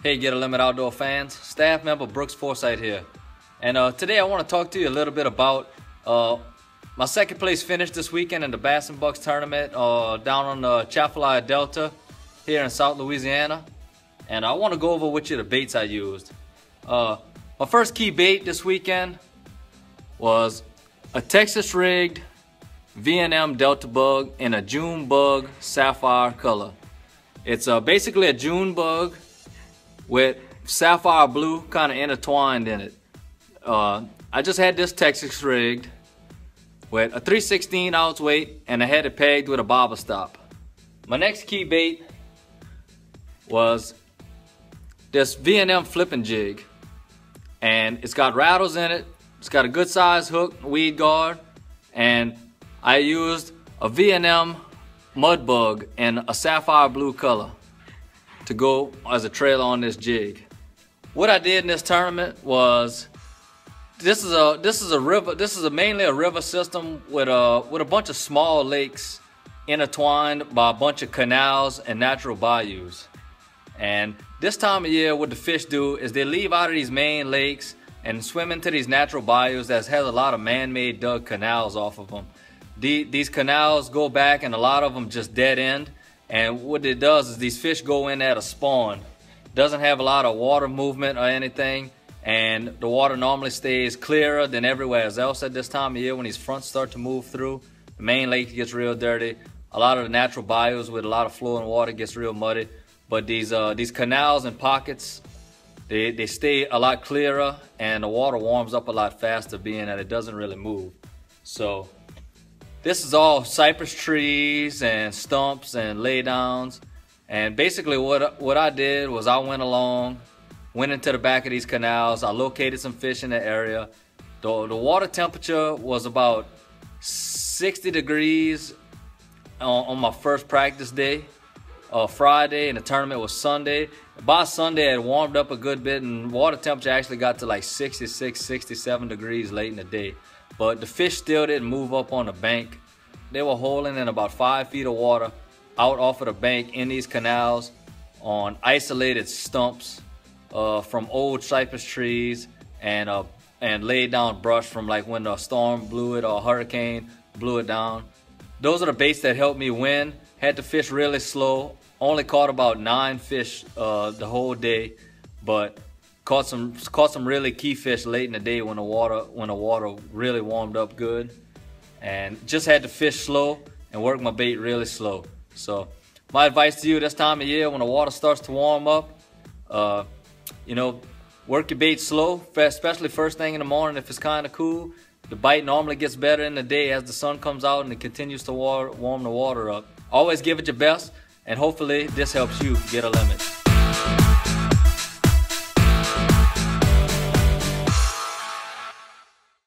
Hey, Get a Limit Outdoor fans, staff member Brooks Forsyth here. And today I want to talk to you a little bit about my second place finish this weekend in the Bass and Bucks tournament down on the Chafalaya Delta here in South Louisiana. And I want to go over with you the baits I used. My first key bait this weekend was a Texas rigged V&M Delta bug in a June bug sapphire color. It's basically a June bug with sapphire blue kind of intertwined in it. I just had this Texas rigged with a 3/16 ounce weight, and I had it pegged with a bobber stop. My next key bait was this V&M flipping jig, and it's got rattles in it. It's got a good size hook, weed guard, and I used a V&M mud bug in a sapphire blue color to go as a trailer on this jig. What I did in this tournament was this is mainly a river system with a bunch of small lakes intertwined by a bunch of canals and natural bayous. And this time of year, what the fish do is they leave out of these main lakes and swim into these natural bayous that has a lot of man-made dug canals off of them. These canals go back, and a lot of them just dead end. And what it does is these fish go in at a spawn. Doesn't have a lot of water movement or anything, and the water normally stays clearer than everywhere else at this time of year when these fronts start to move through. The main lake gets real dirty. A lot of the natural bayous with a lot of flowing water gets real muddy. But these canals and pockets, they stay a lot clearer, and the water warms up a lot faster, being that it doesn't really move. So this is all cypress trees and stumps and laydowns. And basically what I did was I went into the back of these canals. I located some fish in the area. The water temperature was about 60 degrees on my first practice day, Friday, and the tournament was Sunday. By Sunday, it warmed up a good bit, and water temperature actually got to like 66, 67 degrees late in the day. But the fish still didn't move up on the bank. They were holding in about 5 feet of water out off of the bank in these canals on isolated stumps from old cypress trees and laid down brush from like when a storm blew it or a hurricane blew it down. Those are the baits that helped me win. Had the fish really slow. Only caught about 9 fish the whole day, but caught some really key fish late in the day when the water really warmed up good, and just had to fish slow and work my bait really slow. So my advice to you this time of year, when the water starts to warm up, work your bait slow, especially first thing in the morning if it's kind of cool. The bite normally gets better in the day as the sun comes out and it continues to warm the water up. Always give it your best, and hopefully this helps you get a limit.